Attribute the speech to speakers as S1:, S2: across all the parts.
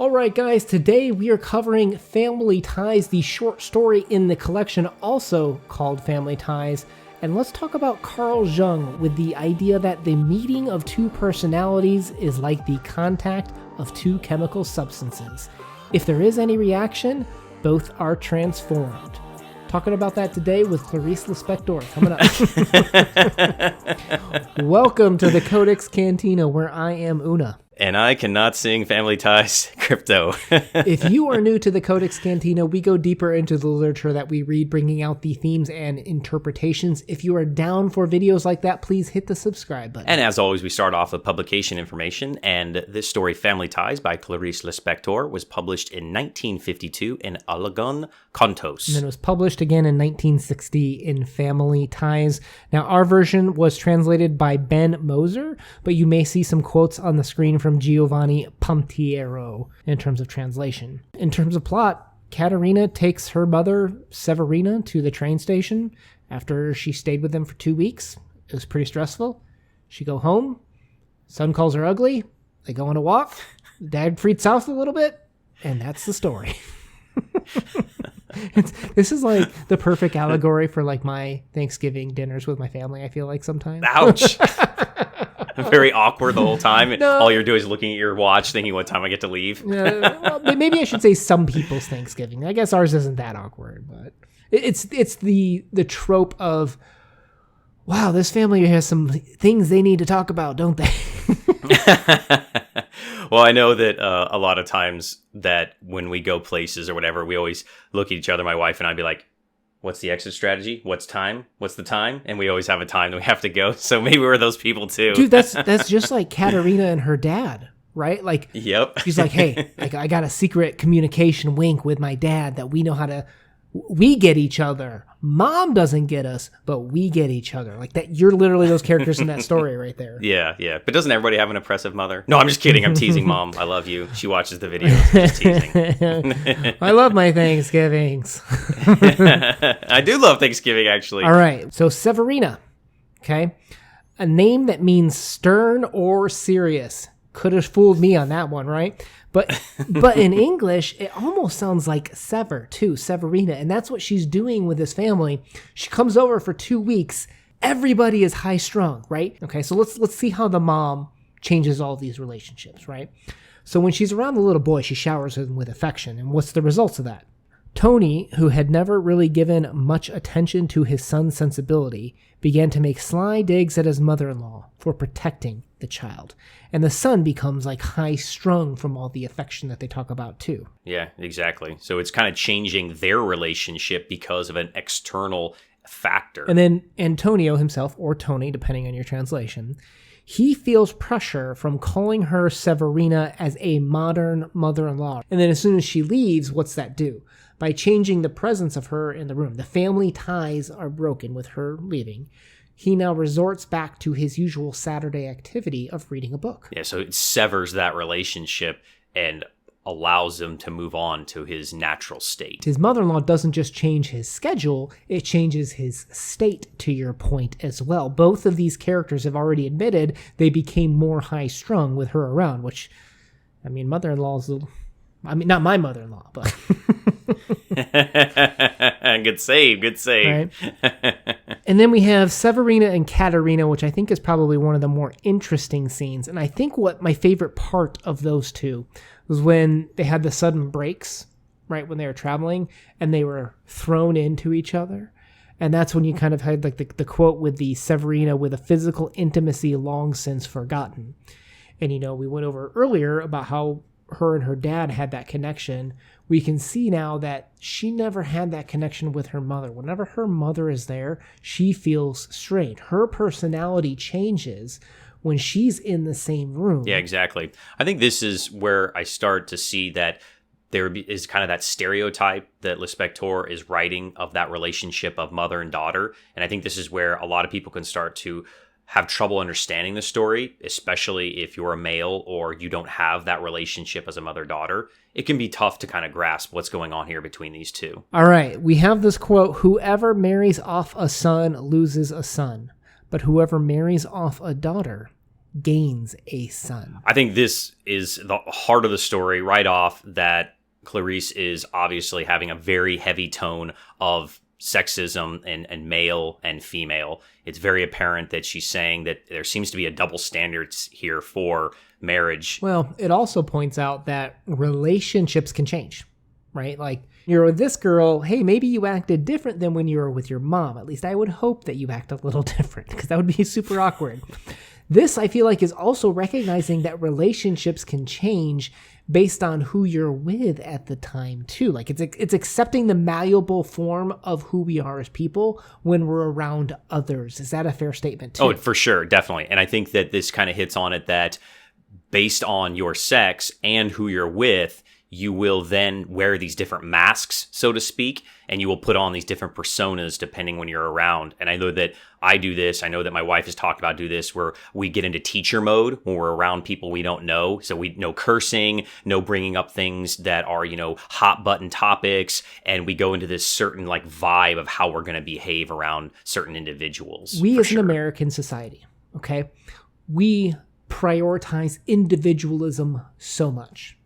S1: Alright guys, today we are covering Family Ties, the short story in the collection also called Family Ties. And let's talk about Carl Jung with the idea that the meeting of two personalities is like the contact of two chemical substances. If there is any reaction, both are transformed. Talking about that today with Clarice Lispector coming up. Welcome to the CodeX Cantina, where I am Una.
S2: And I cannot sing Family Ties Crypto.
S1: If you are new to the CodeX Cantina, we go deeper into the literature that we read, bringing out the themes and interpretations. If you are down for videos like that, please hit the subscribe button.
S2: And as always, we start off with publication information. And this story, Family Ties by Clarice Lispector, was published in 1952 in Alagon Contos.
S1: And then it was published again in 1960 in Family Ties. Now, our version was translated by Ben Moser, but you may see some quotes on the screen from Giovanni Pontiero in terms of translation. In terms of plot, Caterina takes her mother, Severina, to the train station after she stayed with them for 2 weeks. It was pretty stressful. She go home. Son calls her ugly. They go on a walk. Dad freaks out a little bit. And that's the story. This is like the perfect allegory for like my Thanksgiving dinners with my family, I feel like sometimes.
S2: Ouch. Very awkward the whole time.
S1: No.
S2: All you're doing is looking at your watch, thinking what time I get to leave.
S1: Well, maybe I should say some people's Thanksgiving. I guess ours isn't that awkward, but it's the trope of, wow, this family has some things they need to talk about, don't they?
S2: Well, I know that a lot of times that when we go places or whatever, we always look at each other, my wife and I'd be like, what's the exit strategy? What's time? What's the time? And we always have a time that we have to go. So maybe we're those people too.
S1: Dude, that's just like Katerina and her dad, right? Like,
S2: yep.
S1: She's like, hey, I got a secret communication wink with my dad that we know how to, we get each other. Mom doesn't get us, but we get each other. Like that, you're literally those characters in that story right there.
S2: Yeah. But doesn't everybody have an oppressive mother? No, I'm just kidding. I'm teasing Mom. I love you. She watches the videos. I'm just teasing.
S1: I love my Thanksgivings.
S2: I do love Thanksgiving, actually.
S1: All right. So Severina, okay? A name that means stern or serious. Could have fooled me on that one, right? But in English, it almost sounds like sever too, Severina. And that's what she's doing with this family. She comes over for 2 weeks. Everybody is high strung, right? Okay, so let's see how the mom changes all these relationships, right? So when she's around the little boy, she showers him with affection. And what's the results of that? Tony, who had never really given much attention to his son's sensibility, began to make sly digs at his mother-in-law for protecting the child. And the son becomes like high-strung from all the affection that they talk about too.
S2: Yeah, exactly. So it's kind of changing their relationship because of an external factor.
S1: And then Antonio himself, or Tony, depending on your translation, he feels pressure from calling her Severina as a modern mother-in-law. And then as soon as she leaves, what's that do? By changing the presence of her in the room, the family ties are broken with her leaving. He now resorts back to his usual Saturday activity of reading a book.
S2: Yeah, so it severs that relationship and allows him to move on to his natural state.
S1: His mother-in-law doesn't just change his schedule, it changes his state, to your point as well. Both of these characters have already admitted they became more high-strung with her around, which, I mean, mother-in-law's, I mean, not my mother-in-law, but...
S2: Good save.
S1: Right? And then we have Severina and Katerina, which I think is probably one of the more interesting scenes. And I think what my favorite part of those two was when they had the sudden breaks, right, when they were traveling, and they were thrown into each other. And that's when you kind of had like the quote with the Severina with a physical intimacy long since forgotten. And, you know, we went over earlier about how her and her dad had that connection. We can see now that she never had that connection with her mother. Whenever her mother is there, she feels strained. Her personality changes when she's in the same room.
S2: Yeah, exactly. I think this is where I start to see that there is kind of that stereotype that Lispector is writing of that relationship of mother and daughter. And I think this is where a lot of people can start to have trouble understanding the story, especially if you're a male or you don't have that relationship as a mother-daughter. It can be tough to kind of grasp what's going on here between these two.
S1: All right, we have this quote, whoever marries off a son loses a son, but whoever marries off a daughter gains a son.
S2: I think this is the heart of the story right off, that Clarice is obviously having a very heavy tone of sexism and male and female. It's very apparent that she's saying that there seems to be a double standards here for marriage.
S1: Well, it also points out that relationships can change, right? Like, you're with this girl, hey, maybe you acted different than when you were with your mom. At least I would hope that you act a little different, because that would be super awkward. This, I feel like, is also recognizing that relationships can change based on who you're with at the time, too. Like, it's accepting the malleable form of who we are as people when we're around others. Is that a fair statement, too?
S2: Oh, for sure, definitely. And I think that this kind of hits on it, that based on your sex and who you're with, you will then wear these different masks, so to speak, and you will put on these different personas depending when you're around. And I know that I do this. I know that my wife has talked about do this, where we get into teacher mode when we're around people we don't know. So we no cursing, no bringing up things that are, hot button topics. And we go into this certain like vibe of how we're going to behave around certain individuals.
S1: We as an American society, okay, we prioritize individualism so much.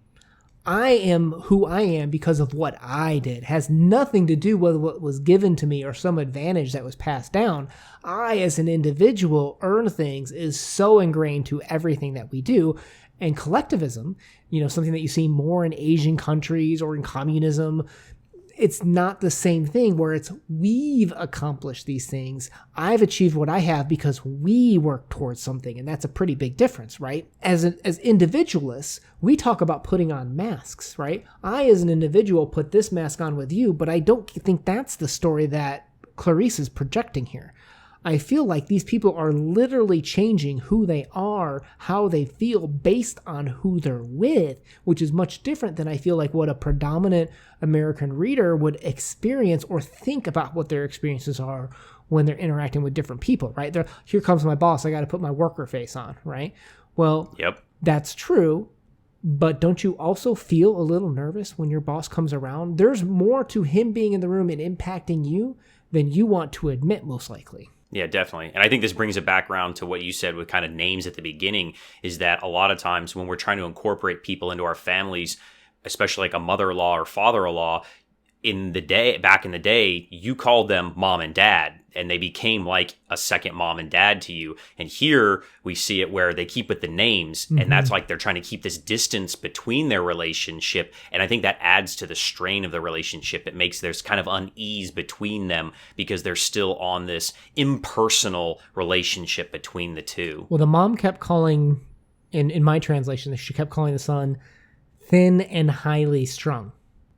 S1: I am who I am because of what I did. It has nothing to do with what was given to me or some advantage that was passed down. I, as an individual, earn things is so ingrained to everything that we do. And collectivism, something that you see more in Asian countries or in communism, it's not the same thing where it's we've accomplished these things. I've achieved what I have because we work towards something. And that's a pretty big difference, right? As individualists, we talk about putting on masks, right? I, as an individual, put this mask on with you, but I don't think that's the story that Clarice is projecting here. I feel like these people are literally changing who they are, how they feel based on who they're with, which is much different than I feel like what a predominant American reader would experience or think about what their experiences are when they're interacting with different people, right? Here comes my boss, I got to put my worker face on, right? Well,
S2: yep,
S1: that's true. But don't you also feel a little nervous when your boss comes around? There's more to him being in the room and impacting you than you want to admit, most likely.
S2: Yeah, definitely. And I think this brings it back around to what you said with kind of names at the beginning, is that a lot of times when we're trying to incorporate people into our families, especially like a mother-in-law or father-in-law, back in the day, you called them mom and dad, and they became like a second mom and dad to you. And here we see it where they keep with the names, and that's like they're trying to keep this distance between their relationship. And I think that adds to the strain of the relationship. It makes there's kind of unease between them because they're still on this impersonal relationship between the two.
S1: Well, the mom kept calling, in my translation, she kept calling the son thin and highly strung,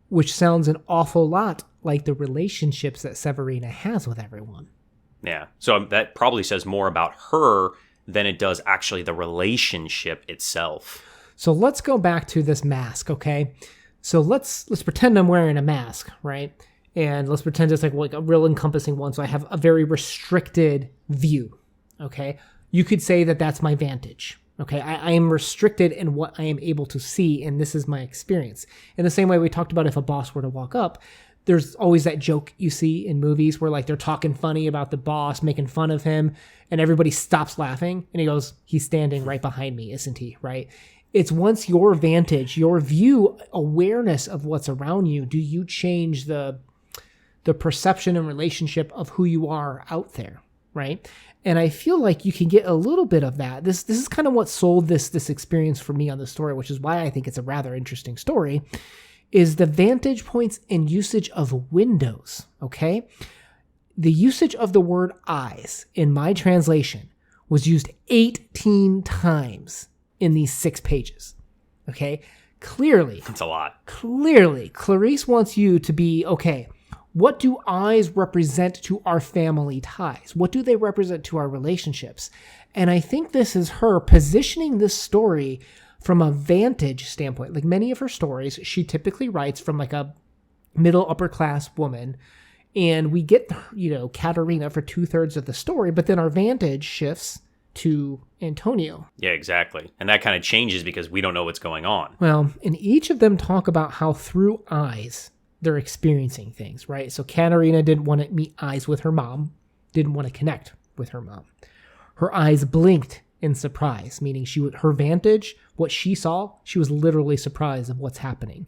S1: which sounds an awful lot like the relationships that Severina has with everyone.
S2: Yeah. So that probably says more about her than it does actually the relationship itself.
S1: So let's go back to this mask, okay? So let's pretend I'm wearing a mask, right? And let's pretend it's like a real encompassing one, so I have a very restricted view, okay? You could say that that's my vantage. Okay, I am restricted in what I am able to see, and this is my experience. In the same way we talked about if a boss were to walk up, there's always that joke you see in movies where like they're talking funny about the boss, making fun of him, and everybody stops laughing, and he goes, he's standing right behind me, isn't he, right? It's once your vantage, your view, awareness of what's around you, do you change the perception and relationship of who you are out there, right? And I feel like you can get a little bit of that. This is kind of what sold this experience for me on the story, which is why I think it's a rather interesting story, is the vantage points and usage of windows, okay? The usage of the word eyes in my translation was used 18 times in these 6 pages, okay? Clearly.
S2: That's a lot.
S1: Clearly, Clarice wants you to be, okay, what do eyes represent to our family ties? What do they represent to our relationships? And I think this is her positioning this story from a vantage standpoint. Like many of her stories, she typically writes from like a middle upper class woman. And we get, Katerina for 2/3 of the story, but then our vantage shifts to Antonio.
S2: Yeah, exactly. And that kind of changes because we don't know what's going on.
S1: Well, and each of them talk about how through eyes, they're experiencing things, right? So Katerina didn't want to meet eyes with her mom, didn't want to connect with her mom. Her eyes blinked in surprise, meaning her vantage, what she saw, she was literally surprised of what's happening.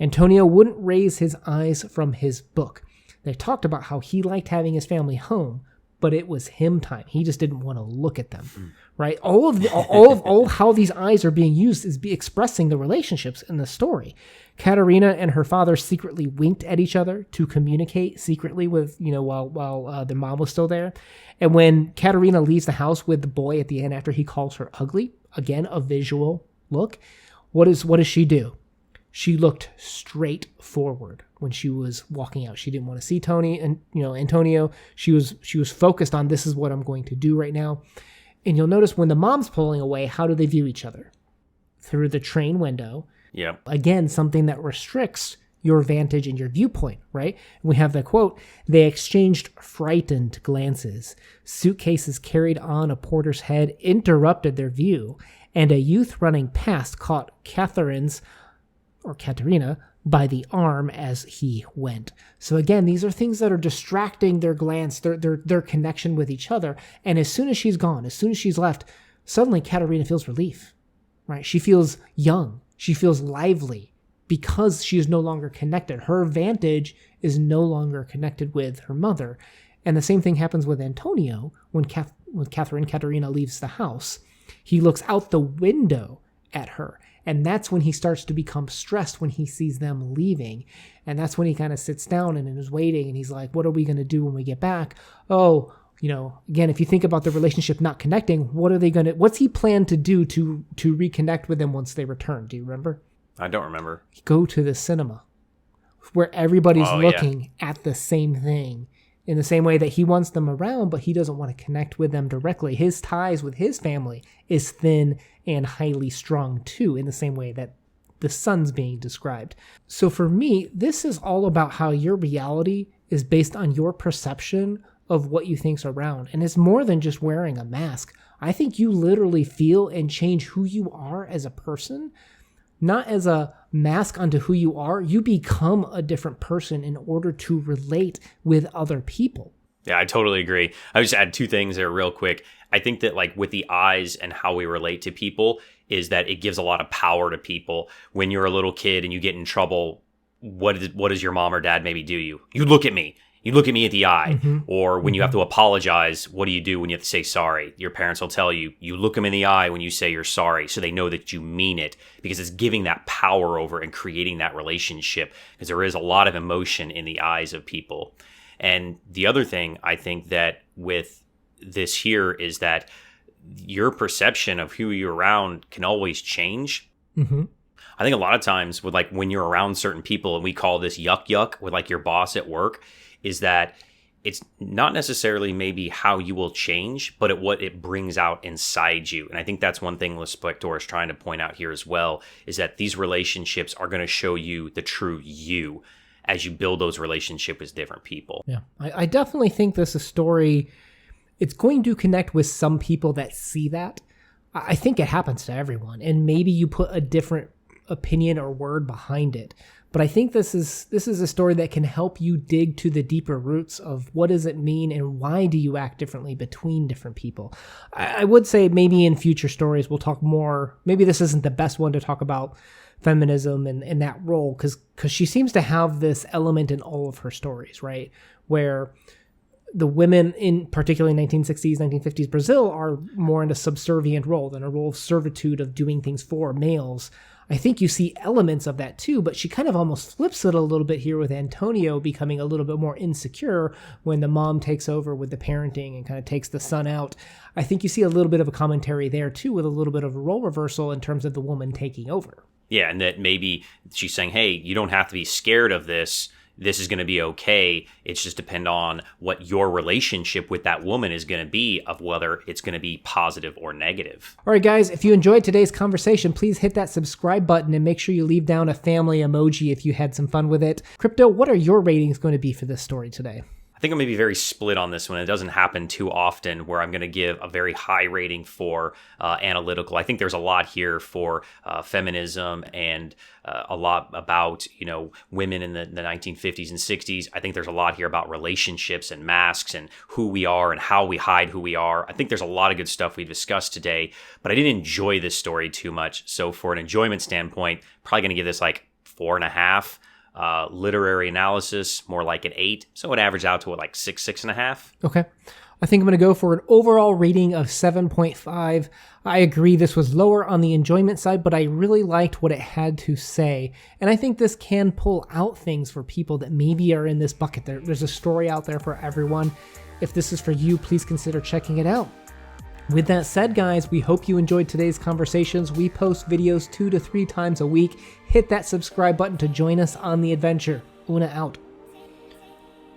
S1: Antonio wouldn't raise his eyes from his book. They talked about how he liked having his family home, but it was him time. He just didn't want to look at them, right? All of how these eyes are being used is expressing the relationships in the story. Katerina and her father secretly winked at each other to communicate secretly with, while their mom was still there. And when Katerina leaves the house with the boy at the end after he calls her ugly, again, a visual look, what does she do? She looked straight forward when she was walking out. She didn't want to see Tony and Antonio. She was focused on, this is what I'm going to do right now. And you'll notice when the mom's pulling away, how do they view each other? Through the train window.
S2: Yeah.
S1: Again, something that restricts your vantage and your viewpoint, right? We have the quote, they exchanged frightened glances. Suitcases carried on a porter's head interrupted their view, and a youth running past caught Katerina by the arm as he went. So again, these are things that are distracting their glance, their connection with each other. And as soon as she's gone, as soon as she's left, suddenly Katerina feels relief, right? She feels young. She feels lively because she is no longer connected. Her vantage is no longer connected with her mother. And the same thing happens with Antonio when Katerina leaves the house. He looks out the window at her. And that's when he starts to become stressed when he sees them leaving. And that's when he kind of sits down and is waiting. And he's like, what are we going to do when we get back? Oh, again, if you think about the relationship not connecting, what's he plan to do to reconnect with them once they return? Do you remember?
S2: I don't remember.
S1: Go to the cinema where everybody's looking at the same thing in the same way that he wants them around, but he doesn't want to connect with them directly. His ties with his family is thin and highly strung too, in the same way that the son's being described. So for me, this is all about how your reality is based on your perception of what you think's around. And it's more than just wearing a mask. I think you literally feel and change who you are as a person, not as a mask onto who you are. You become a different person in order to relate with other people.
S2: Yeah, I totally agree. I just add two things there real quick. I think that with the eyes and how we relate to people is that it gives a lot of power to people. When you're a little kid and you get in trouble, what does your mom or dad maybe do you? You look at me. You look at me at the eye. Mm-hmm. Or when you have to apologize, what do you do when you have to say sorry? Your parents will tell you, you look them in the eye when you say you're sorry, so they know that you mean it, because it's giving that power over and creating that relationship, because there is a lot of emotion in the eyes of people. And the other thing I think that with this here is that your perception of who you're around can always change. Mm-hmm. I think a lot of times with when you're around certain people, and we call this yuck with your boss at work, is that it's not necessarily maybe how you will change, but what it brings out inside you. And I think that's one thing Lispector is trying to point out here as well, is that these relationships are going to show you the true you as you build those relationships with different people.
S1: Yeah, I definitely think this is a story, it's going to connect with some people that see that. I think it happens to everyone, and maybe you put a different opinion or word behind it. But I think this is a story that can help you dig to the deeper roots of what does it mean and why do you act differently between different people. I would say maybe in future stories we'll talk more. Maybe this isn't the best one to talk about feminism and that role, because she seems to have this element in all of her stories, right? Where the women in particularly 1960s, 1950s Brazil are more in a subservient role than a role of servitude of doing things for males. I think you see elements of that too, but she kind of almost flips it a little bit here with Antonio becoming a little bit more insecure when the mom takes over with the parenting and kind of takes the son out. I think you see a little bit of a commentary there too, with a little bit of a role reversal in terms of the woman taking over.
S2: Yeah, and that maybe she's saying, hey, you don't have to be scared of this. This is going to be okay. It's just depend on what your relationship with that woman is going to be, of whether it's going to be positive or negative.
S1: All right, guys, if you enjoyed today's conversation, please hit that subscribe button and make sure you leave down a family emoji if you had some fun with it. Crypto, what are your ratings going to be for this story today?
S2: think I'm going to be very split on this one. It doesn't happen too often where I'm going to give a very high rating for analytical. I think there's a lot here for feminism and a lot about, women in the 1950s and 60s. I think there's a lot here about relationships and masks and who we are and how we hide who we are. I think there's a lot of good stuff we discussed today, but I didn't enjoy this story too much. So for an enjoyment standpoint, probably going to give this like 4.5. Literary analysis, more like an 8. So it averaged out to like 6.5.
S1: Okay. I think I'm going to go for an overall rating of 7.5. I agree this was lower on the enjoyment side, but I really liked what it had to say. And I think this can pull out things for people that maybe are in this bucket. There's a story out there for everyone. If this is for you, please consider checking it out. With that said, guys, we hope you enjoyed today's conversations. We post videos 2 to 3 times a week. Hit that subscribe button to join us on the adventure. Una out.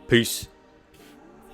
S2: Peace.